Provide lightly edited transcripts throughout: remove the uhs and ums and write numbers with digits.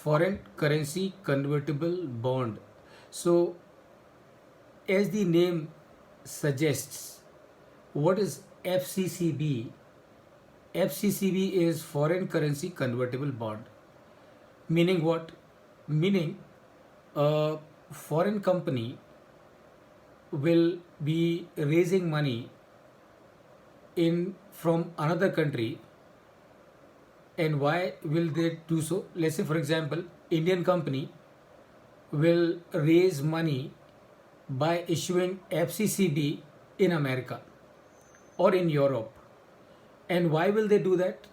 Foreign currency convertible bond. So, as the name suggests, what is FCCB? FCCB is foreign currency convertible bond. Meaning what? Meaning a foreign company will be raising money in from another country. And why will they do so? Let's say, for example, Indian company will raise money by issuing FCCB in America or in Europe. And why will they do that?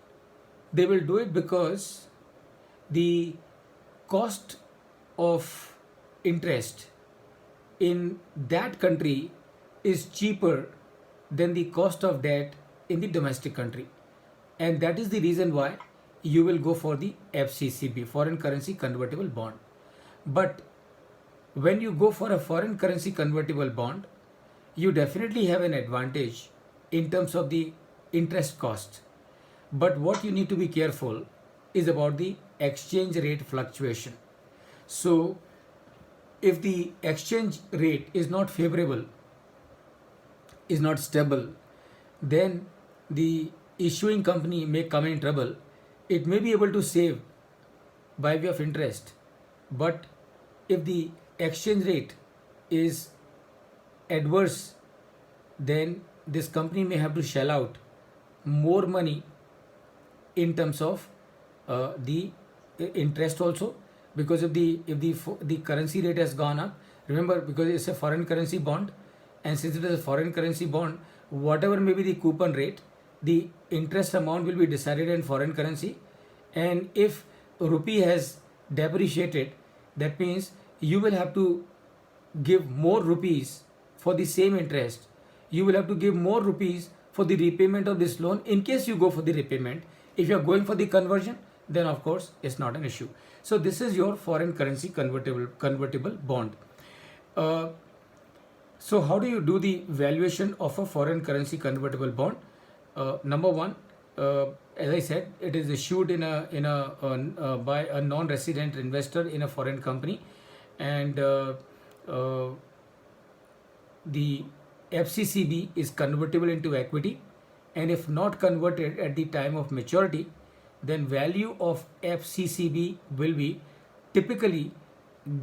They will do it because the cost of interest in that country is cheaper than the cost of debt in the domestic country. And that is the reason why you will go for the FCCB, foreign currency convertible bond. But when you go for a foreign currency convertible bond, you definitely have an advantage in terms of the interest cost. But what you need to be careful is about the exchange rate fluctuation. So, if the exchange rate is not favorable, is not stable, then the issuing company may come in trouble. It may be able to save by way of interest, but if the exchange rate is adverse, then this company may have to shell out more money in terms of the interest also, because if the currency rate has gone up. Remember, because it's a foreign currency bond, and since it is a foreign currency bond, whatever may be the coupon rate, the interest amount will be decided in foreign currency. And if rupee has depreciated, that means you will have to give more rupees for the same interest. You will have to give more rupees for the repayment of this loan in case you go for the repayment. If you are going for the conversion, then of course it's not an issue. So this is your foreign currency convertible bond. Uh, so how do you do the valuation of a foreign currency convertible bond? Number one, as I said, it is issued by a non-resident investor in a foreign company, and the FCCB is convertible into equity, and if not converted at the time of maturity, then value of FCCB will be typically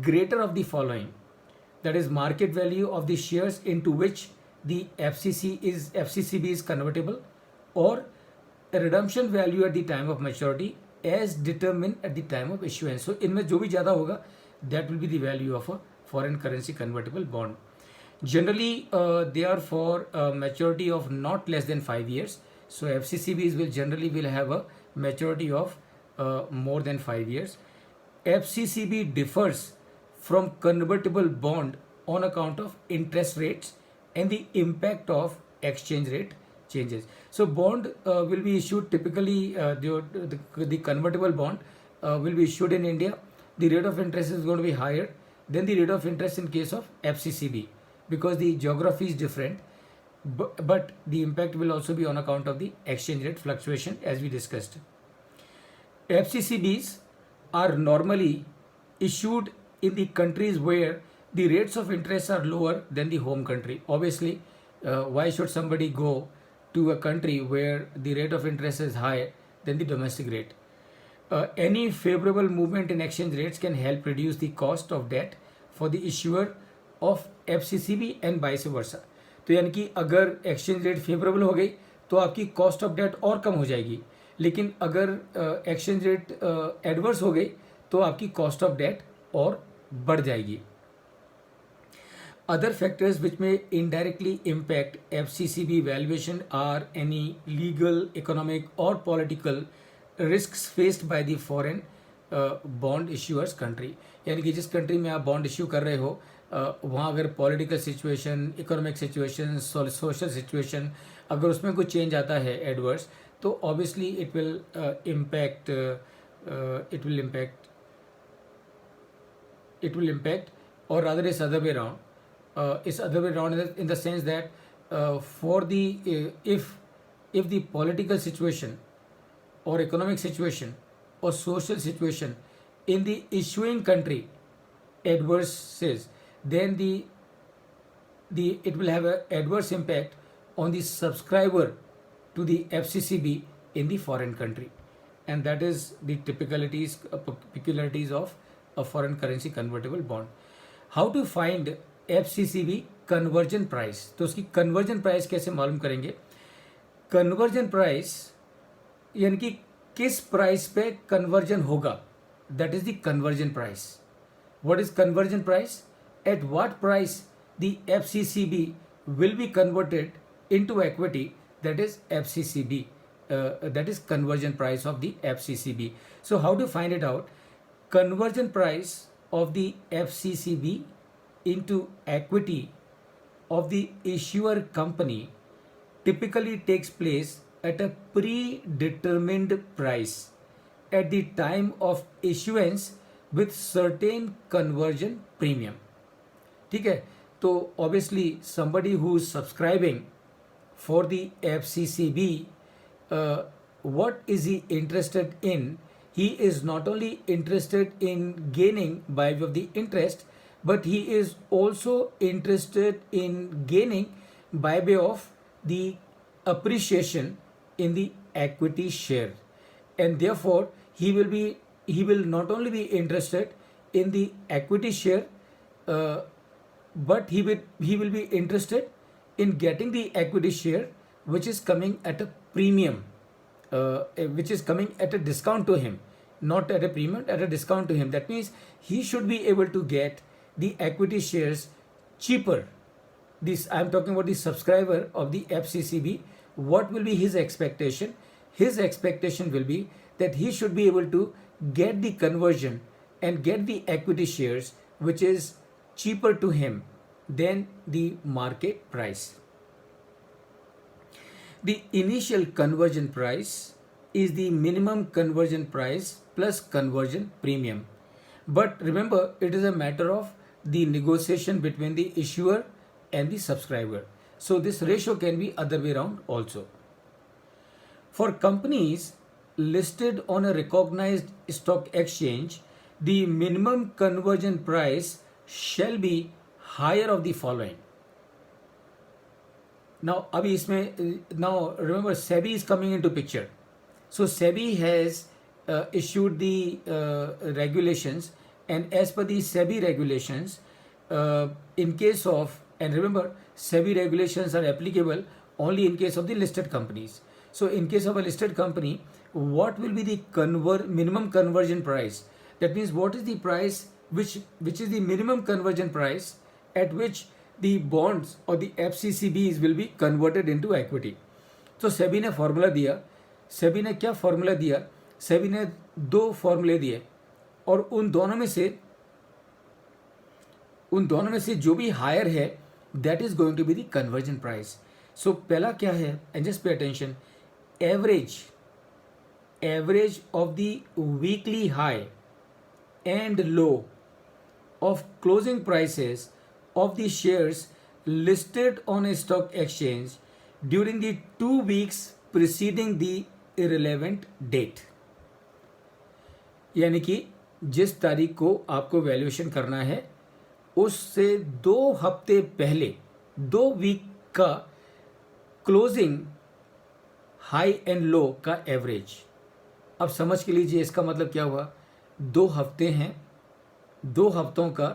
greater of the following, that is market value of the shares into which the FCCB is convertible, or a redemption value at the time of maturity as determined at the time of issuance. So इनमें जो भी ज़्यादा होगा, that will be the value of a foreign currency convertible bond. Generally, they are for a maturity of not less than 5 years. So FCCBs will have a maturity of more than 5 years. FCCB differs from convertible bond on account of interest rates and the impact of exchange rate changes. So bond will be issued typically, the convertible bond will be issued in India. The rate of interest is going to be higher than the rate of interest in case of FCCB, because the geography is different, but the impact will also be on account of the exchange rate fluctuation, as we discussed. FCCBs are normally issued in the countries where the rates of interest are lower than the home country. Obviously, why should somebody go to a country where the rate of interest is higher than the domestic rate? Any favorable movement in exchange rates can help reduce the cost of debt for the issuer of FCCB and vice versa. तो यानी कि अगर exchange rate favourable हो गई तो आपकी cost of date और कम हो जाएगी, लेकिन अगर एक्सचेंज रेट एडवर्स हो गई तो आपकी कॉस्ट ऑफ डेट और बढ़ जाएगी. Other factors which may indirectly impact FCCB valuation are any legal, economic or political risks faced by the foreign bond issuers country. यानी कि जिस कंट्री में आप बॉन्ड इश्यू कर रहे हो, वहाँ अगर political situation, economic situation, social situation, अगर उसमें कुछ चेंज आता है एडवर्स, तो obviously it will impact or rather it's other way around. It's other way around in the sense that for the if the political situation or economic situation or social situation in the issuing country adverses, then the it will have an adverse impact on the subscriber to the FCCB in the foreign country, and that is the typicalities peculiarities of a foreign currency convertible bond. How to find FCCB conversion price? तो उसकी conversion price कैसे मालूम करेंगे? Conversion price यानी कि किस price पे conversion होगा, that is the conversion price. What is conversion price? At what price the FCCB will be converted into equity, that is FCCB, that is conversion price of the FCCB. So how to find it out? Conversion price of the FCCB into equity of the issuer company typically takes place at a predetermined price at the time of issuance with certain conversion premium. ठीक है, तो obviously somebody who is subscribing for the FCCB, what is he interested in? He is not only interested in gaining by way of the interest, but he is also interested in gaining by way of the appreciation in the equity share, and therefore he will not only be interested in the equity share, but he will be interested in getting the equity share which is coming at a premium, which is coming at a discount to him, not at a premium, at a discount to him. That means he should be able to get the equity shares cheaper. This I am talking about the subscriber of the FCCB. What will be his expectation? His expectation will be that he should be able to get the conversion and get the equity shares which is cheaper to him than the market price. The initial conversion price is the minimum conversion price plus conversion premium. But remember, it is a matter of the negotiation between the issuer and the subscriber. So this ratio can be other way around also. For companies listed on a recognized stock exchange, the minimum conversion price shall be higher of the following. Now, now remember SEBI is coming into picture. So SEBI has issued the regulations, and as per the SEBI regulations, in case of, and remember SEBI regulations are applicable only in case of the listed companies. So in case of a listed company, what will be the minimum conversion price? That means what is the price which is the minimum conversion price at which the bonds or the FCCBs will be converted into equity. तो सेबी ने formula दिया. सेबी ने क्या formula दिया? सेबी ने दो फॉर्मूले दिए, और उन दोनों में से जो भी हायर है that is going to be the conversion price. So पहला क्या है, and just pay attention, average of the weekly high and low of closing prices of the shares listed on a stock exchange during the 2 weeks preceding the irrelevant date. यानी कि जिस तारीख को आपको valuation करना है उससे 2 हफ्ते पहले, 2 वीक का क्लोजिंग हाई एंड लो का एवरेज. अब समझ के लीजिए इसका मतलब क्या हुआ. 2 हफ्ते हैं, 2 हफ्तों का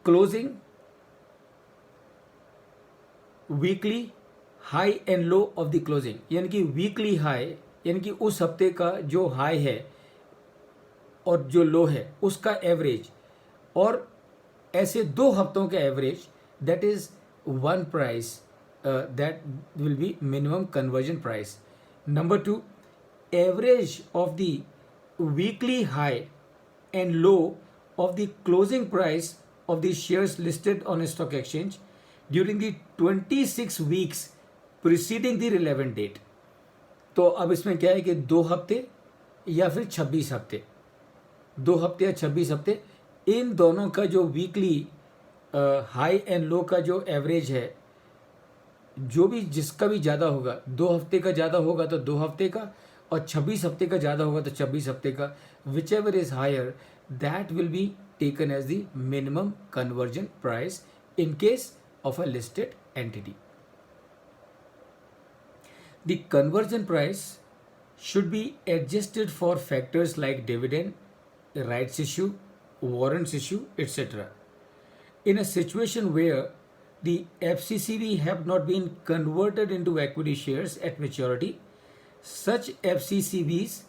closing weekly high and low of the closing, यानी कि वीकली हाई यानी कि उस हफ्ते का जो हाई है और जो लो है उसका एवरेज, और ऐसे 2 हफ्तों का average, that is one price, that will B minimum conversion price. Number 2, average of the weekly high and low of the closing price of the shares listed on a stock exchange during the 26 weeks preceding the relevant date. तो अब इसमें क्या है कि 2 हफ्ते या फिर 26 हफ्ते, 2 हफ्ते या 26 हफ्ते, इन दोनों का जो वीकली हाई एंड लो का जो एवरेज है, जो भी जिसका भी ज़्यादा होगा, 2 हफ्ते का ज़्यादा होगा तो 2 हफ्ते का, और 26 हफ्ते का ज़्यादा होगा तो 26 हफ्ते का, whichever is higher that will be taken as the minimum conversion price in case of a listed entity. The conversion price should be adjusted for factors like dividend, rights issue, warrants issue, etc. In a situation where the FCCB have not been converted into equity shares at maturity, such FCCBs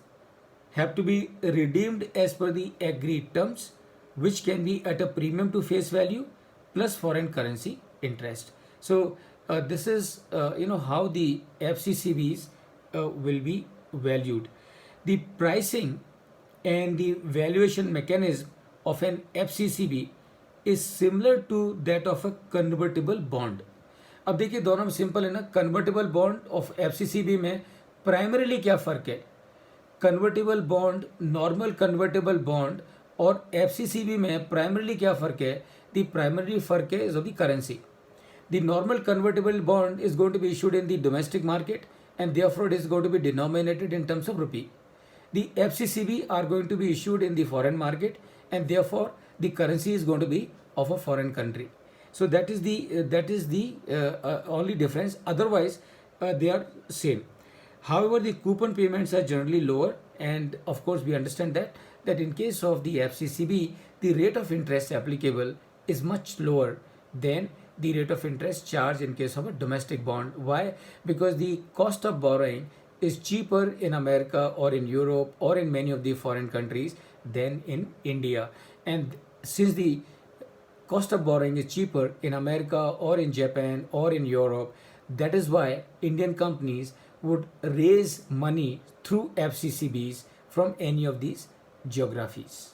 have to be redeemed as per the agreed terms, which can be at a premium to face value plus foreign currency interest. So this is how the FCCBs will be valued. The pricing and the valuation mechanism of an FCCB is similar to that of a convertible bond. अब देखिए दोनों में simple है ना. Convertible bond of एफसीसीबी में primarily क्या फ़र्क है? Convertible bond, normal convertible bond और एफसीसीबी में प्राइमरीली क्या फ़र्क है? द प्राइमरी फ़र्क है is of the currency. The normal convertible bond is going to be issued in the domestic market and therefore it is going to be denominated in terms of rupee. The FCCB are going to be issued in the foreign market and therefore the currency is going to be of a foreign country. So that is the only difference. Otherwise, they are same. However, the coupon payments are generally lower, and of course we understand that in case of the FCCB, the rate of interest applicable is much lower than the rate of interest charged in case of a domestic bond. Why? Because the cost of borrowing is cheaper in America or in Europe or in many of the foreign countries than in India. And since the cost of borrowing is cheaper in America or in Japan or in Europe, that is why Indian companies would raise money through FCCBs from any of these geographies.